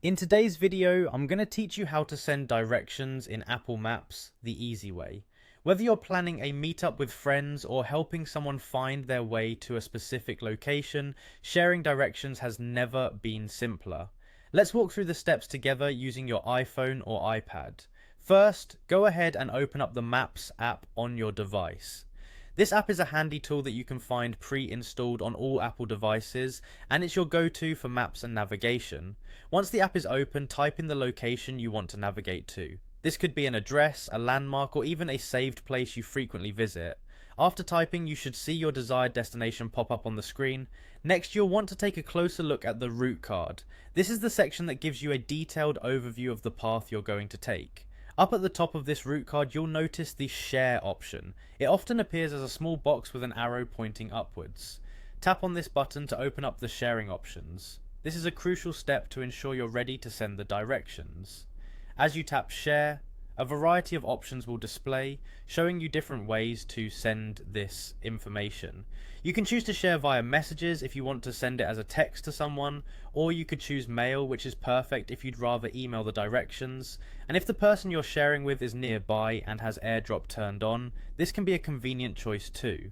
In today's video, I'm going to teach you how to send directions in Apple Maps the easy way. Whether you're planning a meetup with friends or helping someone find their way to a specific location, sharing directions has never been simpler. Let's walk through the steps together using your iPhone or iPad. First, go ahead and open up the Maps app on your device. This app is a handy tool that you can find pre-installed on all Apple devices, and it's your go-to for maps and navigation. Once the app is open, type in the location you want to navigate to. This could be an address, a landmark, or even a saved place you frequently visit. After typing, you should see your desired destination pop up on the screen. Next, you'll want to take a closer look at the route card. This is the section that gives you a detailed overview of the path you're going to take. Up at the top of this route card, you'll notice the Share option. It often appears as a small box with an arrow pointing upwards. Tap on this button to open up the sharing options. This is a crucial step to ensure you're ready to send the directions. As you tap Share, a variety of options will display, showing you different ways to send this information. You can choose to share via messages if you want to send it as a text to someone, or you could choose mail, which is perfect if you'd rather email the directions. And if the person you're sharing with is nearby and has AirDrop turned on, this can be a convenient choice too.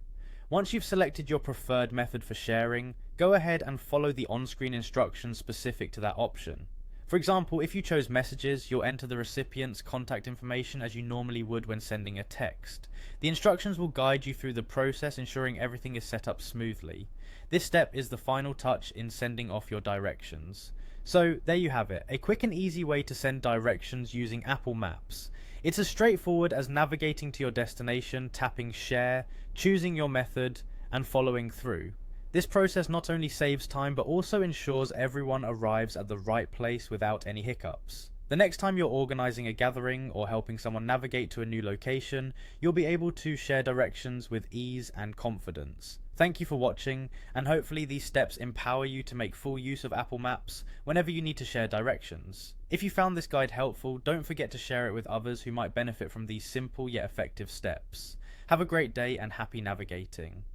Once you've selected your preferred method for sharing, go ahead and follow the on-screen instructions specific to that option. For example, if you chose messages, you'll enter the recipient's contact information as you normally would when sending a text. The instructions will guide you through the process, ensuring everything is set up smoothly. This step is the final touch in sending off your directions. So there you have it, a quick and easy way to send directions using Apple Maps. It's as straightforward as navigating to your destination, tapping Share, choosing your method, and following through. This process not only saves time but also ensures everyone arrives at the right place without any hiccups. The next time you're organizing a gathering or helping someone navigate to a new location, you'll be able to share directions with ease and confidence. Thank you for watching, and hopefully these steps empower you to make full use of Apple Maps whenever you need to share directions. If you found this guide helpful, don't forget to share it with others who might benefit from these simple yet effective steps. Have a great day and happy navigating.